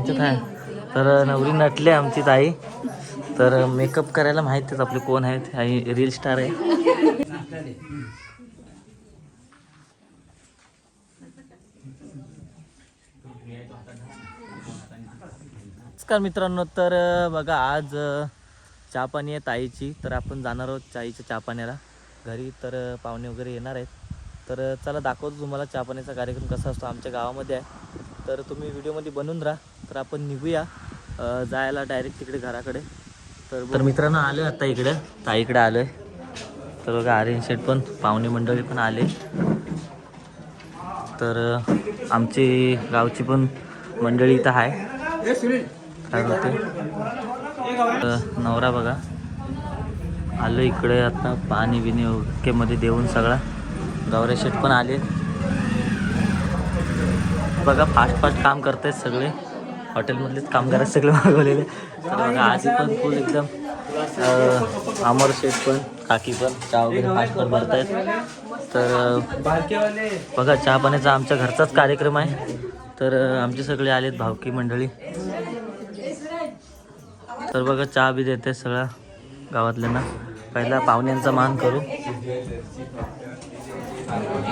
आमच्यात आहे. तर नवरी नटले आमची ताई. तर मेकअप करायला माहितीच आपले कोण आहेत, आणि रील स्टार आहे. नमस्कार मित्रांनो. तर बघा आज चहा पाणी आहे ताईची. तर आपण जाणार आहोत ताईच्या चहा पाण्याला घरी. तर पाहुणे वगैरे येणार आहेत. तर चला दाखवतो तुम्हाला चहा पाण्याचा कार्यक्रम कसा असतो आमच्या गावामध्ये आहे. तर तुम्ही व्हिडिओमध्ये बनवून राहा. तर आपण निघूया जायला डायरेक्ट तिकडे घराकडे. तर मित्रांनो आलो आता इकडे ताईकडे आलो आहे. तर बघा आर्यन शेठ पण पाहुणे मंडळी पण आले. तर आमची गावची पण मंडळी इथं आहे. काय होते नवरा बघा आलो इकडे आता पाणी बिणी ओकेमध्ये देऊन सगळा. गौऱ्या शेठ पण आले बघा. फास्ट काम करतायत सगळे. हॉटेलमधलेच कामगार सगळे मागवलेले. तर बघा आजी पण फुल एकदम अमर शेठ पण काकी पण चहा वगैरे फास्ट भरतायत. तर बघा चहा पाण्याचा आमच्या घरचाच कार्यक्रम आहे. तर आमचे सगळे आलेत भावकी मंडळी. तर बघा चहा बी देते सगळ्या गावातल्यांना. पहिला पाहुण्यांचा मान करू.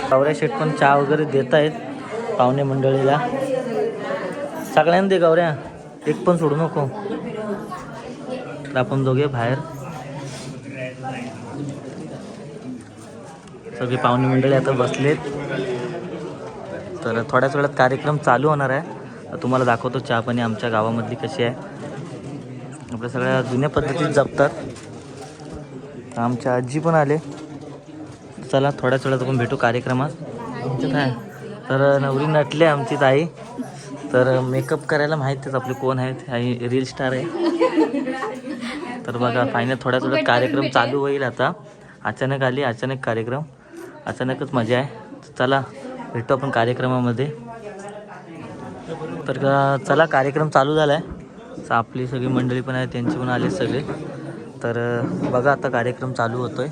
गौऱ्या शेठ पण चहा वगैरे देत आहेत पाहुणे मंडळीला. सगळ्यांना दे गौऱ्या, एक पण सोडू नको. तर आपण दोघे बाहेर सगळे पाहुणे मंडळी आता बसलेत. तर थोड्याच वेळात कार्यक्रम चालू होणार आहे. तुम्हाला दाखवतो चहा पाणी आमच्या गावामधली कशी आहे. आपल्या सगळ्या जुन्या पद्धतीत जपतात. आमच्या आजी पण आले. चला थोड्याच वेळात आपण भेटू कार्यक्रमात. आमच्यात आहे. तर नवरी नटले आमची ताई. तर मेकअप करायला माहितीच आपले कोण आहेत, आणि रील स्टार आहे. तर बघा फायनल थोड्याच वेळात कार्यक्रम चालू होईल. आता अचानक आली, अचानक कार्यक्रम, अचानकच मजा आहे. चला भेटू आपण कार्यक्रमामध्ये. तर चला कार्यक्रम चालू झाला आहे. आपली सगळी मंडळी पण आहे, त्यांची पण आले सगळे. तर बघा आता कार्यक्रम चालू होतोय.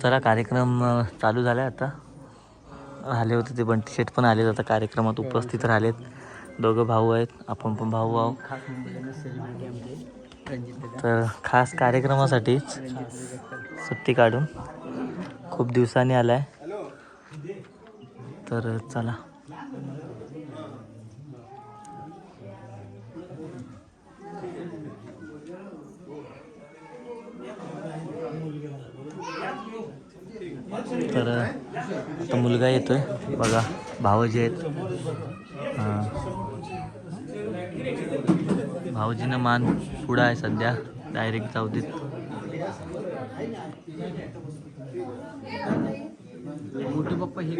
चला कार्यक्रम चालू झाला आहे आता. आले होते ते बंटी शेठ पण आलेत आता कार्यक्रमात उपस्थित राहिलेत. दोघं भाऊ आहेत, आपण पण भाऊ आहोत. तर खास कार्यक्रमासाठीच सुट्टी काढून खूप दिवसांनी आलाय. तर चला तर आता मुलगा येतोय बघा. भाऊजी आहेत. भाऊजीनं मान पुढं आहे सध्या. डायरेक्ट जाऊ देत. मोठे पप्पा हे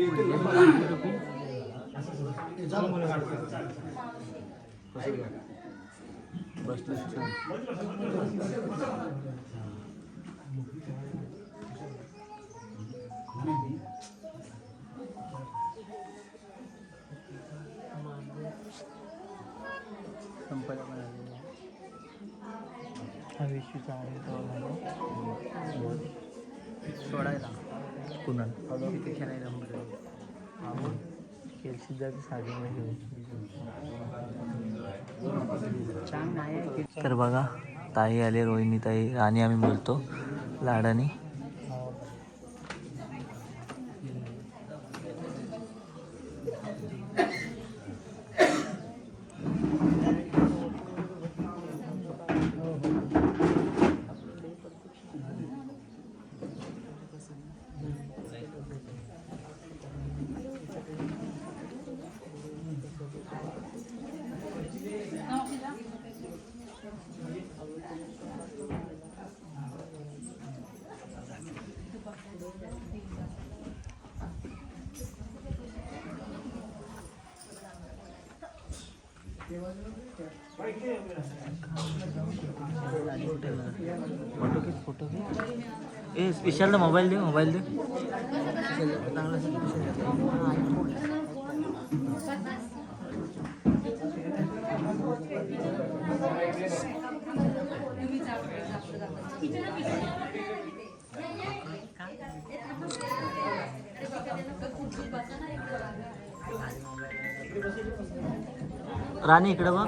सोडायला कुणाला तिथे खेळायला तर बघा ताई आले, रोहिणी ताई, राणी आम्ही बोलतो लाडानी. फोटो ए विशाल मोबाईल दे राणी इकडे बघ.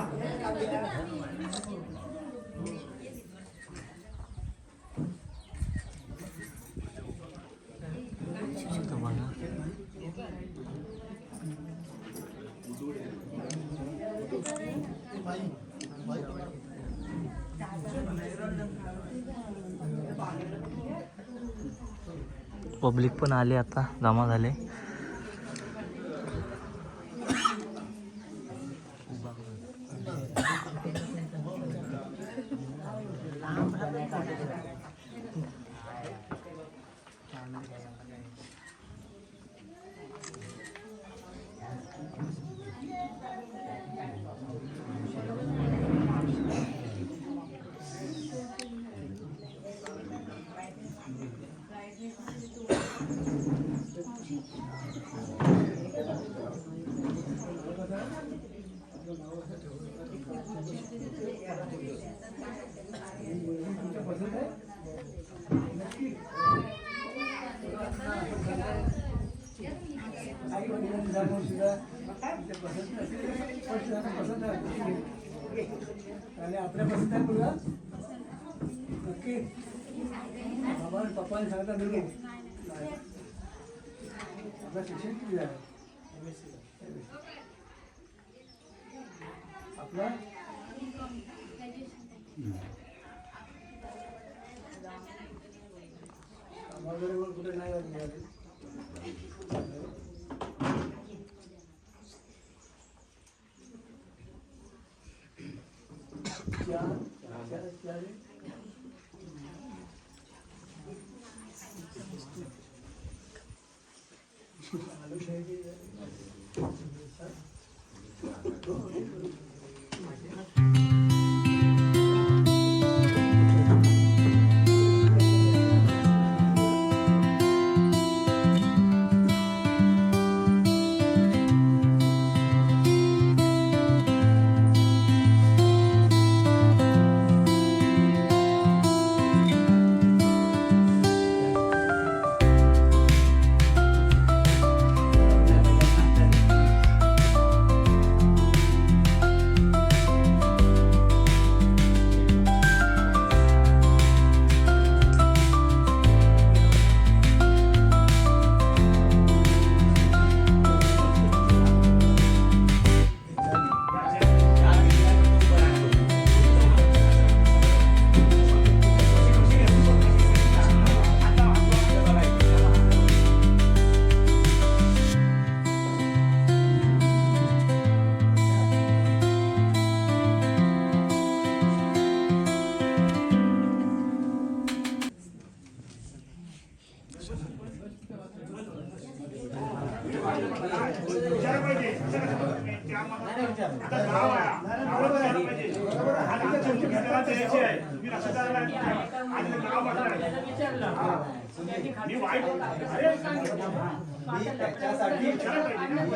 पब्लिक पण आले, आता जमा झाले. पप्पाने सांगितलं आपलं शिक्षण किती आहे आपलं वगैरे कुठे नाही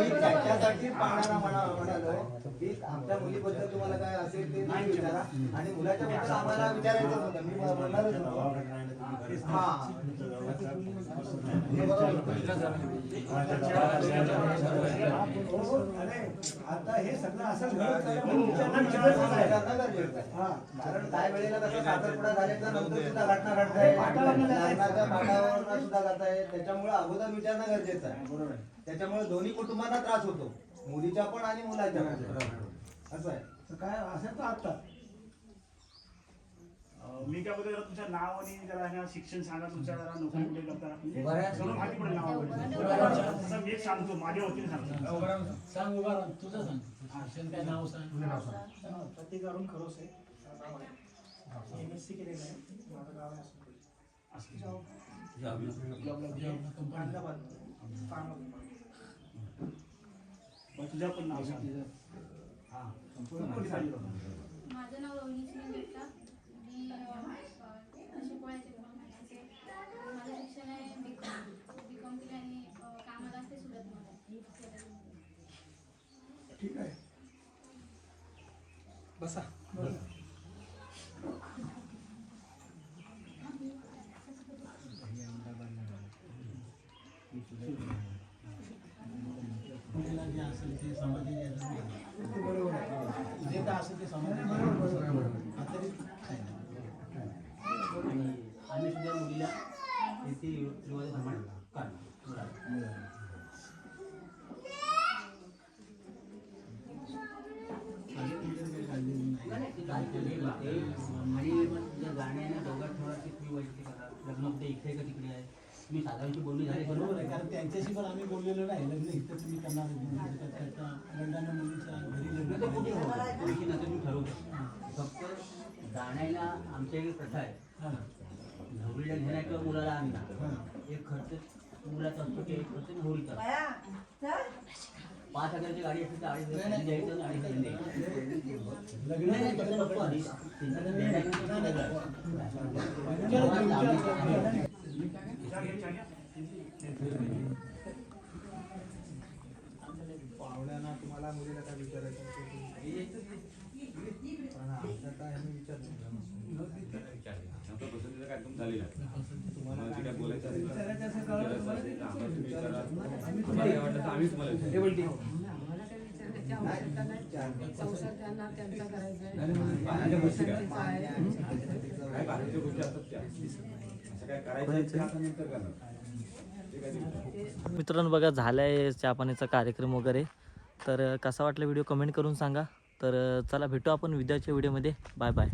त्याच्यासाठी पाहणारा म्हणालो की आमच्या मुलीबद्दल तुम्हाला काय असेल ते नाही विचारा आणि मुलाच्या बद्दल आम्हाला विचारायचं होतं. मी बोलणारच होतो. हा आता हे सगळं असं कारण काय वेळेला कसं साखरपुडा झाल्याच्या नंतर सुद्धा घटना घडताय, पाठावर सुद्धा जात आहे. त्याच्यामुळे अगोदर विचारणं गरजेचं आहे. बरोबर. त्याच्यामुळे दोन्ही कुटुंबांना त्रास होतो, मुलीच्या पण आणि मुलाच्या पण. असं आहे काय असं तर आता मी काय बोलतो, तुमचं नाव आणि जरा शिक्षण सांगा, तुमच्या जरा नोकरी कुठे करता, म्हणजे सगळं माहिती पडेल नाव. मी एक सांगतो, माझ्या वतीने सांगतो. सांग उभा राहा, तुझं सांग. शिक्षण काय नाव सांग. प्रतीक अरुण खरोसे नाव आहे. MSc केलेलं आहे. माझं गाव आहे तुझं पण नाव सांग. माझं नाव रोहिणी मेहता. मी शिकवायचे माझं शिक्षण आहे B.Com केलं आणि कामाला असते सुरतमध्ये. ठीक आहे, बसा. मुलीला असेल ते समाधी द्यायचं नाही. ते बरोबर आहे. जे काय असेल ते समाधी बरोबर. अतिरिक्त काय नाही. आणि आम्ही सुद्धा मुलीला रीती रिवाज काढला. गाण्याने दोघात ठेवा की तुम्ही वैयक्तिक करा. लग्न कुठे इथे का तिकडे आहे तुम्ही साधारणची बोलणी झाली बरोबर आहे, कारण त्यांच्याशी पण आम्ही बोललेलो नाही. लग्न इथं तुम्ही करणार त्याच्या लग्नानं मुलीच्या घरी लग्न नंतर कुठे करायचं. होतं त्याविषयी नंतर तुम्ही ठरवू शकता. फक्त जाण्याला आमच्या एक प्रथा आहे. हां. नवरीला घेण्या किंवा मुलाला आणणं हां. एक खर्च मुलाचा असतो की एक खर्च नवरीचा. 5,000ची गाडी असेल तर 2,500 द्यायचं आणि 2,500 द्यायचं. लग्न नाही, तसं नको आधी. त्यांचं देण्याचं वेगळं आहे. पाहुण्यांना तुम्हाला मुलीला काय विचारायचं असेल पण आमच्या काय आम्ही विचारतो संसार त्यांना त्यांचा करायचा मित्रांनो बघा झाला आहे चहा पाण्याचा कार्यक्रम वगैरे. तर कसा वाटला व्हिडिओ कमेंट करून सांगा. तर चला भेटू आपण उद्याच्या व्हिडिओमध्ये. Bye bye.